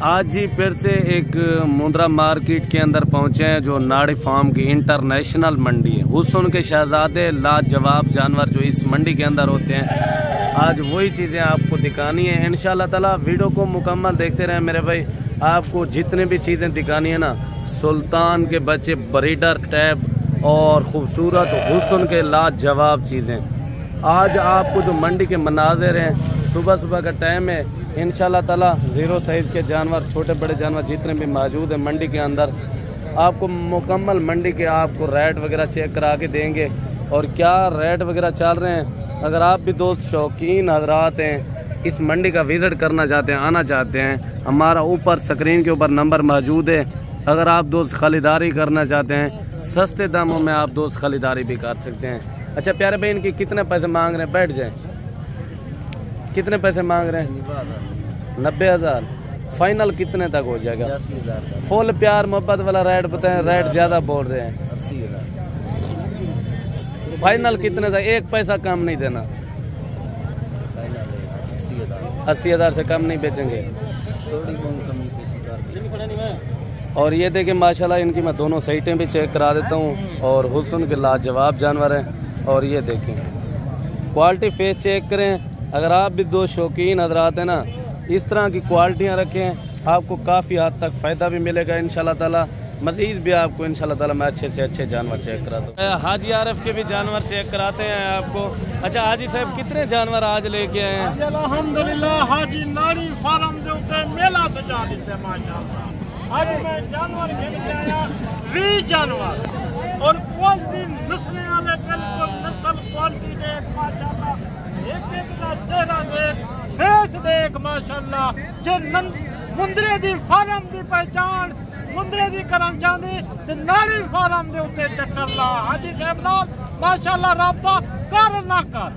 आज ही फिर से एक मुंद्रा मार्केट के अंदर पहुंचे हैं, जो नाड़ी फार्म की इंटरनेशनल मंडी है। हुस्न के शहजादे लाजवाब जानवर जो इस मंडी के अंदर होते हैं, आज वही चीज़ें आपको दिखानी है इंशाल्लाह ताला। वीडियो को मुकम्मल देखते रहें मेरे भाई। आपको जितने भी चीज़ें दिखानी है ना, सुल्तान के बच्चे, ब्रीडर टैब और खूबसूरत हुस्न के लाजवाब चीज़ें। आज आपको जो मंडी के मनाजिर हैं, सुबह सुबह का टाइम है, इंशाल्लाह ताला ज़ीरो साइज़ के जानवर, छोटे बड़े जानवर जितने भी मौजूद हैं मंडी के अंदर, आपको मुकम्मल मंडी के आपको रेट वगैरह चेक करा के देंगे और क्या रेट वगैरह चल रहे हैं। अगर आप भी दोस्त शौकीन हजरात हैं, इस मंडी का विज़िट करना चाहते हैं, आना चाहते हैं, हमारा ऊपर स्क्रीन के ऊपर नंबर मौजूद है। अगर आप दोस्त खरीदारी करना चाहते हैं, सस्ते दामों में आप दोस्त खरीदारी भी कर सकते हैं। अच्छा प्यारे भाई, इनकी कितने पैसे मांग रहे हैं? बैठ जाए। कितने पैसे मांग रहे हैं? 90,000। फाइनल कितने तक हो जाएगा? 80,000। फुल प्यार मोहब्बत वाला रेट बताएं, रेट ज्यादा बोल रहे हैं। 80,000। फाइनल कितने तक? एक पैसा कम नहीं देना। 80,000 से कम नहीं बेचेंगे। थोड़ी कमी। और ये देखिए माशाल्लाह, इनकी मैं दोनों साइटें भी चेक करा देता हूँ और हुस्न के लाजवाब जानवर हैं। और ये देखें, क्वालिटी फेस चेक करें। अगर आप भी दो शौकीन हजरात हैं ना, इस तरह की क्वालिटियाँ रखें, आपको काफ़ी हद तक फ़ायदा भी मिलेगा इंशाल्लाह ताला। मज़ीद भी आपको इंशाल्लाह ताला मैं अच्छे से अच्छे जानवर चेक कराता हूँ। हाजी आरफ के भी जानवर चेक कराते हैं आपको। अच्छा हाजी साहब, कितने जानवर आज लेके आए हैं? अल्हम्दुलिल्लाह हाजी नाड़ी फार्म के ऊपर मेला सजा दीते माशाअल्लाह। आज मैं जानवर घेन के आया 20 जानवर और क्वालिटी नस्लें वाले, बिल्कुल नस्ल क्वालिटी देख माशाअल्लाह। एक का चेहरा देख, फेस देख माशाअल्लाह। जो मुंदरे दी फार्म दी पहचान मुंदरे दी करन चाहती ते नाड़ी फार्म दे उत्ते चक्कर ला। हाजी साहब नाल माशाअल्लाह राबता कर ना कर,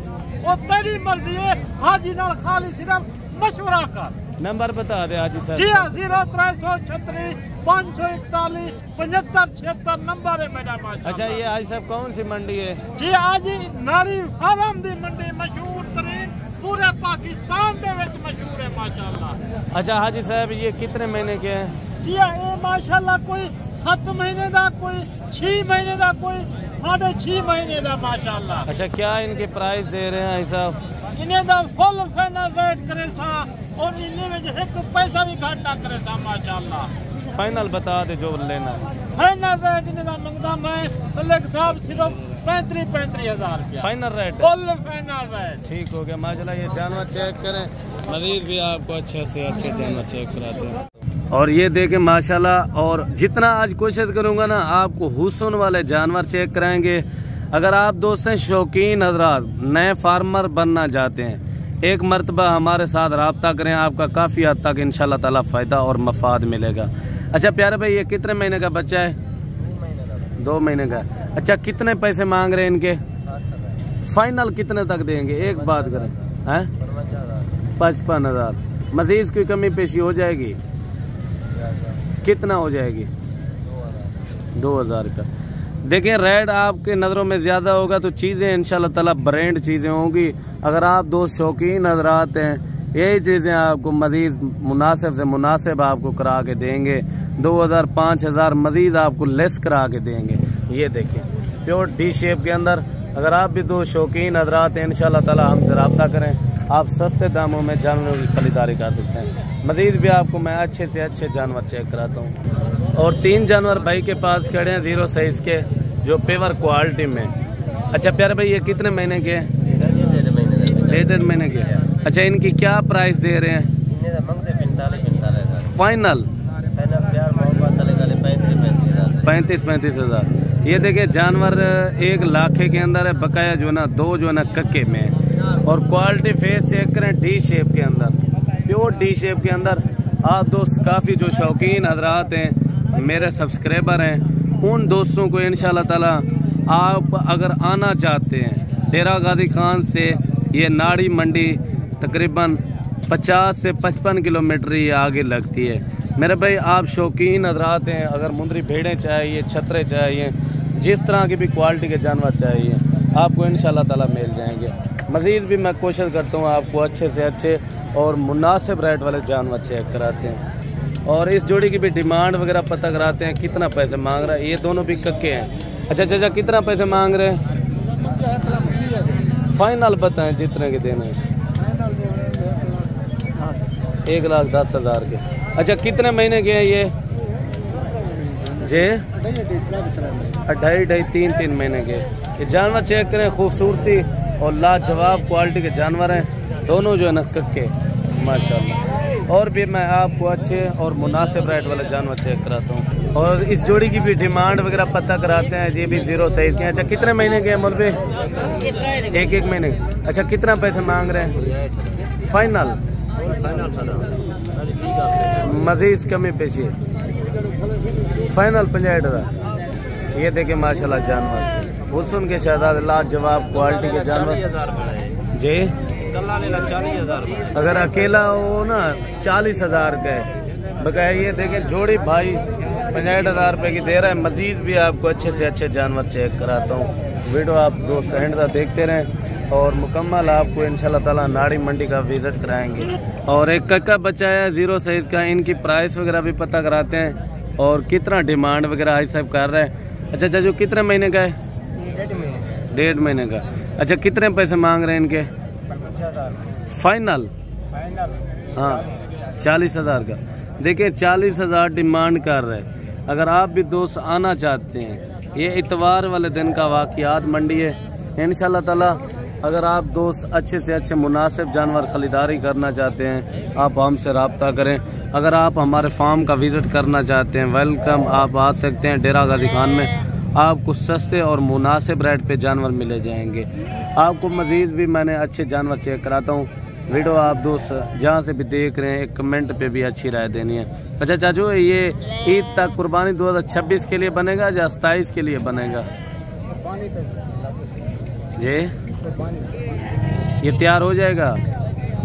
वो तेरी मर्जी है। हाजी नाल खाली सिर्फ मशवरा कर। नंबर बता दे हाजी साहब। जी हाँ, 0336 541 75 76 नंबर है मेरा माशाअल्लाह। अच्छा ये हाजी साहब कौन सी मंडी है? जी आज नाड़ी फार्म दी मंडी मशहूर तरीन पूरे पाकिस्तान दे विच मशहूर है माशाअल्लाह। अच्छा हाजी साहब, ये कितने महीने के हैं? जी हाँ, ये माशाअल्लाह कोई 7 महीने का, कोई 6 महीने का, कोई 6.5 महीने का माशाअल्लाह। अच्छा क्या इनके प्राइस दे रहे हैं साहब? इन्हें दा फुल फाइनल रेट करे सा और इन्हें में एक पैसा भी घट ना करे सा माशाअल्लाह। फाइनल बता दे जो लेना है। फाइनल रेट इन्हें दा मंगदा मैं मलिक साहब सिर्फ 35,000 रुपया final rate. Full final rate. ठीक हो गया माशाल्लाह। ये जानवर चेक करें, मजीद भी आपको अच्छे से अच्छे जानवर चेक कराते हैं। और ये देखें माशाल्लाह, और जितना आज कोशिश करूंगा ना, आपको हुस्न वाले जानवर चेक कराएंगे। अगर आप दोस्त हैं शौकीन हजरात, नए फार्मर बनना चाहते हैं, एक मरतबा हमारे साथ रब्ता करें, आपका काफ़ी हद तक इंशाल्लाह ताला फ़ायदा और मफाद मिलेगा। अच्छा प्यारे भाई, ये कितने महीने का बच्चा है? 2 महीने का। अच्छा कितने पैसे मांग रहे हैं इनके? फाइनल कितने तक देंगे? एक बात करें, हैं 55,000। मजीद की कमी पेशी हो जाएगी? कितना हो जाएगी? 2,000 का। देखिए रेट आपके नज़रों में ज़्यादा होगा तो चीज़ें इंशाल्लाह ताला ब्रांड चीज़ें होंगी। अगर आप दो शौकीन हजरात हैं, यही चीज़ें आपको मज़ीद मुनासिब से मुनासिब आपको करा के देंगे। 2,000 5,000 मज़ीद आपको लेस करा के देंगे। ये देखिए प्योर डी शेप के अंदर। अगर आप भी दो शौकीन हजरात हैं, इंशाल्लाह ताला हमसे रब्ता करें, आप सस्ते दामों में जानवरों की खरीदारी कर सकते हैं। मज़ीद भी आपको मैं अच्छे से अच्छे जानवर चेक कराता हूँ। और 3 जानवर भाई के पास खड़े हैं ज़ीरो साइज़ के, जो पेवर क्वालिटी में। अच्छा प्यारे भाई, ये कितने महीने के हैं? 1.5 महीने के। अच्छा इनकी क्या प्राइस दे रहे हैं? फाइनल 35,000। ये देखिए जानवर 1 लाखे के अंदर है, बकाया जो है ना 2 जो है ना कक्के में है। और क्वालिटी फेस चेक करें, डी शेप के अंदर, प्योर डी शेप के अंदर। आप दोस्त काफ़ी जो शौकीन हजरात हैं, मेरे सब्सक्राइबर हैं, उन दोस्तों को इंशाल्लाह ताला आप अगर आना चाहते हैं, डेरा गाजी खान से ये नाड़ी मंडी तकरीबन 50 से 55 किलोमीटर ये आगे लगती है। मेरे भाई आप शौकीन हजरात हैं, अगर मुंदरी भेड़ें चाहिए, छतरे चाहिए, जिस तरह की भी क्वालिटी के जानवर चाहिए, आपको इंशाल्लाह ताला मिल जाएंगे। मज़ीद भी मैं कोशिश करता हूँ आपको अच्छे से अच्छे और मुनासिब रेट वाले जानवर चेक कराते हैं। और इस जोड़ी की भी डिमांड वगैरह पता कराते हैं, कितना पैसे मांग रहा है। ये दोनों भी कक्के हैं। अच्छा चाचा, कितना पैसे मांग रहे हैं? फाइनल बताएं जितने के देने हैं। 1,10,000 के। अच्छा, कितने महीने के हैं ये? जे 2.5-3 महीने के। ये जानवर चेक करें, खूबसूरती और लाजवाब क्वालिटी के जानवर हैं दोनों जो है ना, कक्के माशाल्लाह। और भी मैं आपको अच्छे और मुनासिब रेट वाले जानवर चेक कराता हूँ। और इस जोड़ी की भी डिमांड वगैरह पता कराते हैं। ये भी 0 साइज के। अच्छा, कितने महीने के हैं मौलवी? 1 महीने। अच्छा, कितना पैसे मांग रहे हैं? फाइनल मजीद कमी पेशी फाइनल 50,000। ये देखे माशाल्लाह जानवर हुस्न के शहजाद, लाजवाब क्वालिटी के जानवर जी। अगर अकेला हो ना 40,000 का है बकाया। ये देखें जोड़ी भाई 50,000 रुपये की दे रहा है। मजीद भी आपको अच्छे से अच्छे जानवर चेक कराता हूँ। वीडियो आप दोस्त एंड तक देखते रहें और मुकम्मल आपको इंशाल्लाह ताला नाड़ी मंडी का विजिट कराएंगे। और एक कक्का बच्चा है 0 साइज का। इनकी प्राइस वगैरह भी पता कराते हैं और कितना डिमांड वगैरह हाई सब कर रहे हैं। अच्छा चाचू, कितने महीने का है? 1.5 महीने का। अच्छा, कितने पैसे मांग रहे हैं इनके? फाइनल हाँ 40,000 का। देखिए 40,000 डिमांड कर रहे हैं। अगर आप भी दोस्त आना चाहते हैं, ये इतवार वाले दिन का वाक़ियात मंडी है इंशाल्लाह ताला। अगर आप दोस्त अच्छे से अच्छे मुनासिब जानवर खरीदारी करना चाहते हैं, आप हमसे रब्ता करें। अगर आप हमारे फार्म का विज़िट करना चाहते हैं, वेलकम, आप आ सकते हैं। डेरा गाजी खान में आपको सस्ते और मुनासिब रेट पे जानवर मिले जाएंगे। आपको मज़ीद भी मैंने अच्छे जानवर चेक कराता हूँ। वीडियो आप दोस्त जहाँ से भी देख रहे हैं, एक कमेंट पे भी अच्छी राय देनी है। अच्छा चाचू, ये ईद तक कुर्बानी 2026 के लिए बनेगा या 27 के लिए बनेगा जी? ये तैयार हो जाएगा।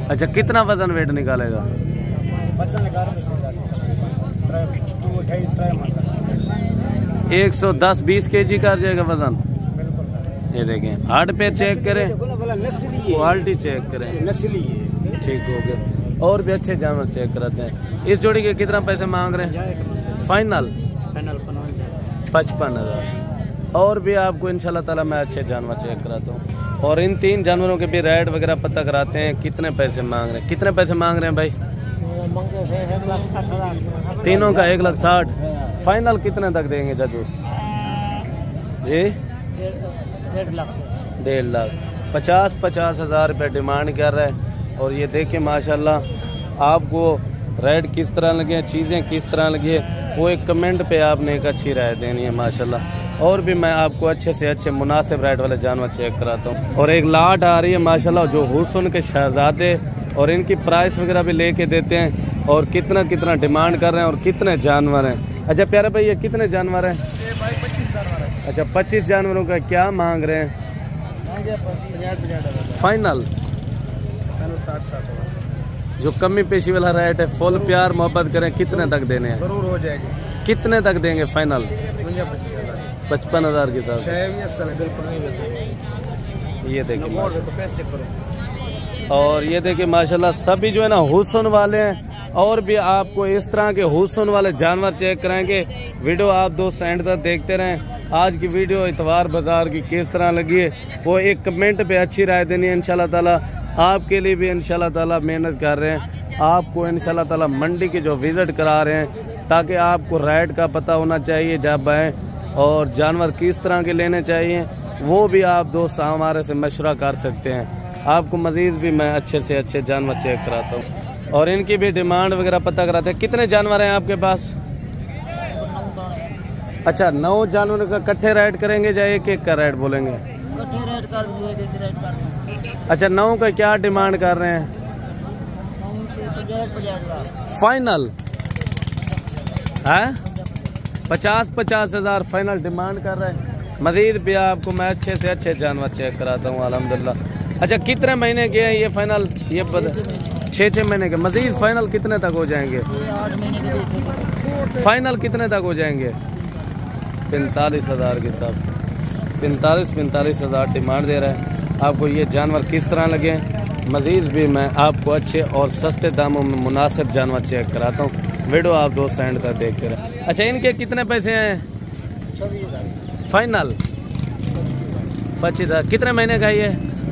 अच्छा, कितना वजन वेट निकालेगा? 110-20 kg का जाएगा वजन। ये देखें, हार्ड पे चेक करें, क्वालिटी चेक करें, ठीक हो गया। और भी अच्छे जानवर चेक कराते हैं। इस जोड़ी के कितना पैसे मांग रहे हैं? फाइनल 55,000। और भी आपको इंशाल्लाह ताला मैं अच्छे जानवर चेक कराता हूँ। और इन 3 जानवरों के भी रेट वगैरह पता कराते हैं, कितने पैसे मांग रहे हैं। कितने पैसे मांग रहे हैं भाई? तीनों का 1,60,000। फाइनल कितने तक देंगे चाचू जी? 1.5 लाख। 50,000 रुपये डिमांड कर रहा है। और ये देखें माशाल्लाह, आपको रेट किस तरह लगे, चीज़ें किस तरह लगी है, वो एक कमेंट पे आपने एक अच्छी राय देनी है माशाल्लाह। और भी मैं आपको अच्छे से अच्छे मुनासिब रेट वाले जानवर चेक कराता हूँ। और एक लाट आ रही है माशाल्लाह जो हुस्न के शहजादे, और इनकी प्राइस वगैरह भी लेके देते हैं और कितना कितना डिमांड कर रहे हैं और कितने जानवर हैं। अच्छा प्यारे भाई, ये कितने जानवर हैं? 25 जानवर है। अच्छा, 25 जानवरों का क्या मांग रहे हैं? फाइनल 60 जो कमी पेशी वाला रेट है, फुल प्यार मोहब्बत करें, कितने तक देने हैं? जरूर हो जाएगी। कितने तक देंगे फाइनल? 55,000 के साथ। ये देखिए, और ये देखिए माशाल्लाह सभी जो है ना हुस्न वाले हैं। और भी आपको इस तरह के हुस्न वाले जानवर चेक कराएंगे। वीडियो आप दोस्त एंड तक देखते रहें। आज की वीडियो इतवार बाजार की किस तरह लगी है, वो एक कमेंट पे अच्छी राय देनी है इंशाल्लाह ताला। आपके लिए भी इंशाल्लाह ताला मेहनत कर रहे हैं। आपको इंशाल्लाह ताला मंडी की जो विजिट करा रहे हैं, ताकि आपको रेट का पता होना चाहिए जब आए, और जानवर किस तरह के लेने चाहिए वो भी आप दोस्त हमारे से मशवरा कर सकते हैं। आपको मजीद भी मैं अच्छे से अच्छे जानवर चेक कराता हूँ और इनकी भी डिमांड वगैरह पता कराते हैं। कितने जानवर हैं आपके पास? अच्छा, 9 जानवरों का इकट्ठे रेट करेंगे या एक एक का रेट बोलेंगे? अच्छा, 9 का क्या डिमांड कर रहे हैं? फाइनल है 50,000 फाइनल डिमांड कर रहे हैं। मजीद भी आपको मैं अच्छे से अच्छे जानवर चेक कराता हूँ अल्हम्दुलिल्लाह। अच्छा, कितने महीने के हैं ये फाइनल? ये 6 महीने के। मजीद फाइनल कितने तक हो जाएंगे? फाइनल कितने तक हो जाएंगे? 45,000 के हिसाब से 45,000 डिमांड दे रहा है। आपको ये जानवर किस तरह लगे मज़ीद भी मैं आपको अच्छे और सस्ते दामों में मुनासिब जानवर चेक कराता हूँ। वीडियो आप दोस्त एंड तक देखते रहे। अच्छा, इनके कितने पैसे हैं फाइनल? 25,000। कितने महीने का ये?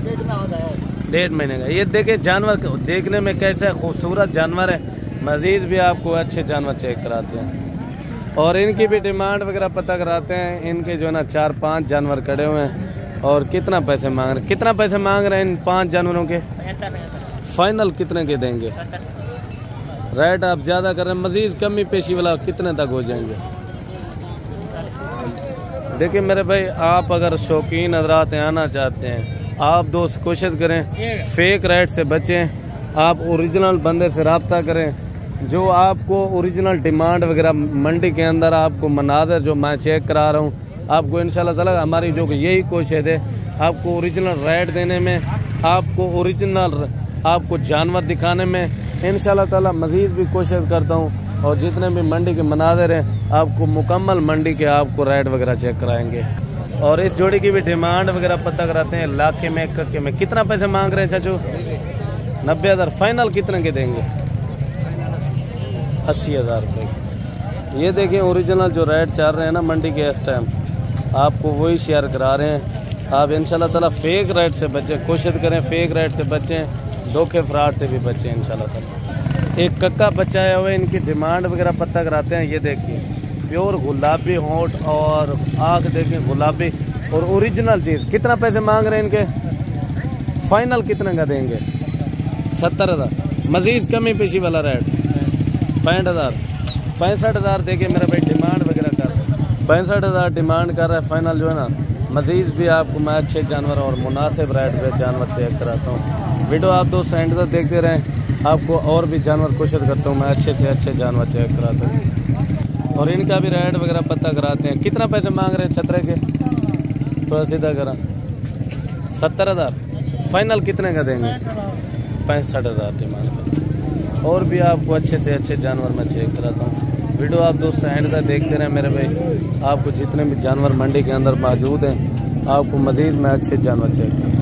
1.5 महीने का। ये देखिए जानवर देखने में कैसा खूबसूरत जानवर है। मज़ीद भी आपको अच्छे जानवर चेक कराते हैं और इनकी भी डिमांड वगैरह पता कराते हैं। इनके जो है ना 4-5 जानवर खड़े हुए हैं और कितना पैसे मांग रहे हैं? कितना पैसे मांग रहे हैं इन 5 जानवरों के? फाइनल कितने के देंगे? रेट आप ज़्यादा कर रहे हैं, मज़ीद कमी पेशी वाला कितने तक हो जाएंगे? देखिए मेरे भाई, आप अगर शौकीन हज़रात आना चाहते हैं, आप दोस्त कोशिश करें फेक रेट से बचें। आप ओरिजिनल बंदे से रब्ता करें जो आपको ओरिजिनल डिमांड वगैरह मंडी के अंदर आपको मनाज़र जो मैं चेक करा रहा हूँ, आपको इंशाल्लाह ताला हमारी जो कि यही कोशिश है आपको ओरिजिनल रेट देने में, आपको ओरिजिनल आपको जानवर दिखाने में इंशाल्लाह ताला मज़ीद भी कोशिश करता हूँ। और जितने भी मंडी के मनाज़र हैं आपको मुकम्मल मंडी के आपको रेट वगैरह चेक कराएंगे। और इस जोड़ी की भी डिमांड वगैरह पता कराते हैं। लाखे में कक्के में कितना पैसे मांग रहे हैं चाचू? 90,000। फाइनल कितने के देंगे? 80,000 रुपये। ये देखें ओरिजिनल जो रेट चल रहे हैं ना मंडी के इस टाइम, आपको वही शेयर करा रहे हैं। आप इंशाल्लाह ताला फेक रेट से बचें, कोशिश करें फेक रेट से बचें, धोखे फ्रॉड से भी बचें इंशाल्लाह ताला। एक कक्का बच्चा है हुए, इनकी डिमांड वगैरह पता कराते हैं। ये देखिए प्योर गुलाबी होंठ और आँख देखें गुलाबी और ओरिजिनल चीज़। कितना पैसे मांग रहे हैं इनके? फाइनल कितने का देंगे? 70,000। मज़ीद कमी पेशी वाला रेट 65,000। 65,000 देखिए मेरा भाई डिमांड वगैरह कर 65,000 डिमांड कर रहा है। फाइनल जो है ना मज़ीद भी आपको मैं अच्छे जानवर और मुनासिब रेट पे जानवर चेक कराता हूँ। वीडियो आप दोस्त एंड तक देखते रहें, आपको और भी जानवर कोशिश करता हूँ मैं अच्छे से अच्छे जानवर चेक कराता हूँ और इनका भी रेट वगैरह पता कराते हैं। कितना पैसे मांग रहे हैं छतरे के? थोड़ा सीधा करा 70,000। फाइनल कितने का देंगे? 65,000 डिमांड का। और भी आपको अच्छे से अच्छे जानवर मैं चेक कराता हूँ। वीडियो आप दोस्त एंड तक देखते रहें मेरे भाई। आपको जितने भी जानवर मंडी के अंदर मौजूद हैं आपको मज़ीद में अच्छे जानवर चेक कराता हूँ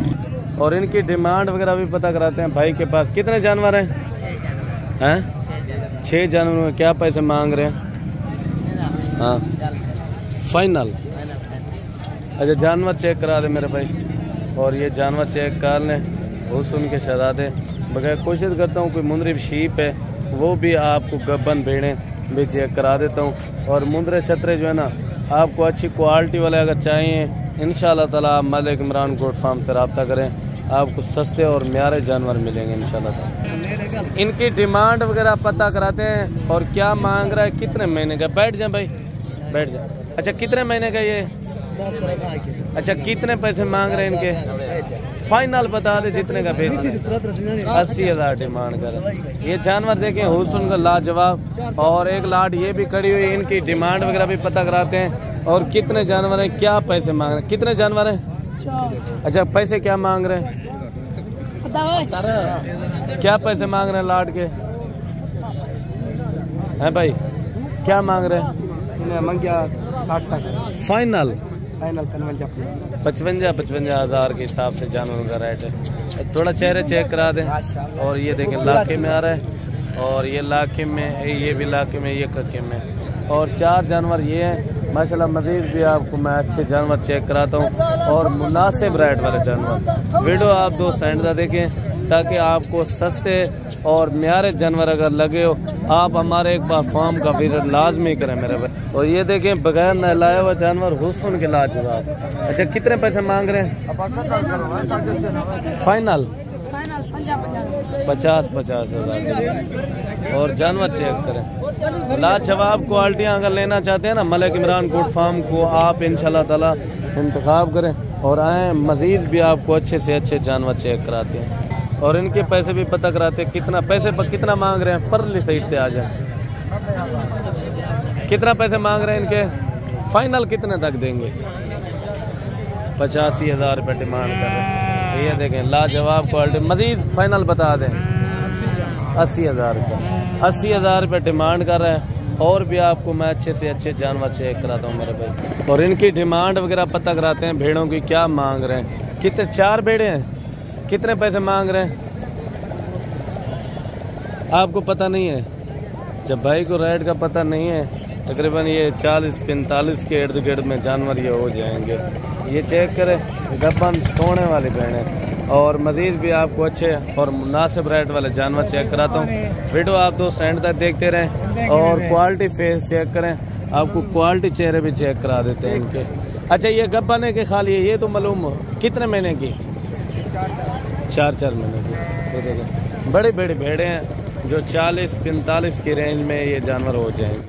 और इनकी डिमांड वगैरह भी पता कराते हैं। भाई के पास कितने जानवर हैं? 6 जानवरों में क्या पैसे मांग रहे हैं? हाँ फाइनल। अच्छा, जानवर चेक करा दे मेरे भाई और ये जानवर चेक कर लें। वो सुन के शहजादे बगैर कोशिश करता हूँ कोई मुंदरी शीप है वो भी आपको गब्बन भेड़ें भी चेक करा देता हूँ। और मुंदरे छतरे जो है ना आपको अच्छी क्वालिटी वाले अगर चाहिए इंशाल्लाह ताला आप मलिक इमरान गोट फार्म से रब्ता करें, आपको सस्ते और म्यारे जानवर मिलेंगे इंशाल्लाह ताला। इनकी डिमांड वगैरह पता कराते हैं और क्या मांग रहा है, कितने महीने का। बैठ जाए भाई, बैठ जाए। अच्छा, कितने महीने का ये? अच्छा, कितने पैसे मांग रहे हैं इनके? फाइनल बता दे जितने का बेच रहे हैं। 80,000 डिमांड कर। ये जानवर देखें हुस्न का लाजवाब और एक लाट ये भी खड़ी हुई। इनकी डिमांड वगैरह भी पता कराते हैं और कितने जानवर हैं, क्या पैसे मांग रहे हैं। कितने जानवर हैं? अच्छा, पैसे क्या मांग रहे हैं? क्या पैसे मांग रहे हैं लाट के? हैं भाई क्या मांग रहे हैं? 60 फाइनल 55 के हिसाब से जानवरों का रेट है। थोड़ा चेहरे चेक करा दें। और ये देखें लाखे में आ रहा है और ये लाखे में, ये भी लाखे में, ये कक्के में और 4 जानवर ये हैं माशाल्लाह। मज़ीद भी आपको मैं अच्छे जानवर चेक कराता हूँ और मुनासिब रेट वाले जानवर। वीडियो आप दोस्त एंड तक देखें ताकि आपको सस्ते और म्यारे जानवर अगर लगे हो आप हमारे एक बार फार्म का विजिट लाजमी करें मेरे भाई। और ये देखें बगैर नहलाया हुआ जानवर हुस्न के लाजवाब। अच्छा, कितने पैसे मांग रहे हैं? फाइनल 50,000 और जानवर चेक करें। लाजवाब क्वालिटियाँ अगर लेना चाहते हैं ना मलिक इमरान गोट फार्म को आप इंशाल्लाह ताला इंतखाब करें और आएँ। मज़ीद भी आपको अच्छे से अच्छे जानवर चेक कराते हैं और इनके पैसे भी पता कराते हैं। कितना पैसे पर कितना मांग रहे हैं? परली साइड से आ जाए। कितना पैसे मांग रहे हैं इनके? फाइनल कितने तक देंगे? 85,000 रुपये डिमांड कर रहे हैं। ये देखें लाजवाब क्वालिटी। मज़ीद फाइनल बता दें 80,000 रुपये। 80,000 रुपये डिमांड कर रहे हैं और भी आपको मैं अच्छे से अच्छे जानवर चेक कराता हूँ मेरे भाई। और इनकी डिमांड वगैरह पता कराते हैं। भेड़ों की क्या मांग रहे हैं? कितने? 4 भेड़े हैं। कितने पैसे मांग रहे हैं? आपको पता नहीं है? जब भाई को रेट का पता नहीं है, तकरीबन ये 40-45 के इर्द गिर्द में जानवर ये हो जाएंगे। ये चेक करें, गब्बन सोने वाली भेड़ है। और मज़ीद भी आपको अच्छे और मुनासिब रेट वाले जानवर चेक कराता हूँ। वीडियो आप दोस्त एंड तक देखते रहें और क्वालिटी फेस चेक करें, आपको क्वालिटी चेहरे भी चेक करा देते हैं इनके। अच्छा, ये गब्बन है कि खाली है? ये तो मालूम कितने महीने की? 4 महीने की। तो देखो बड़ी बड़ी भेड़ें हैं जो 40-45 की रेंज में ये जानवर हो जाएंगे।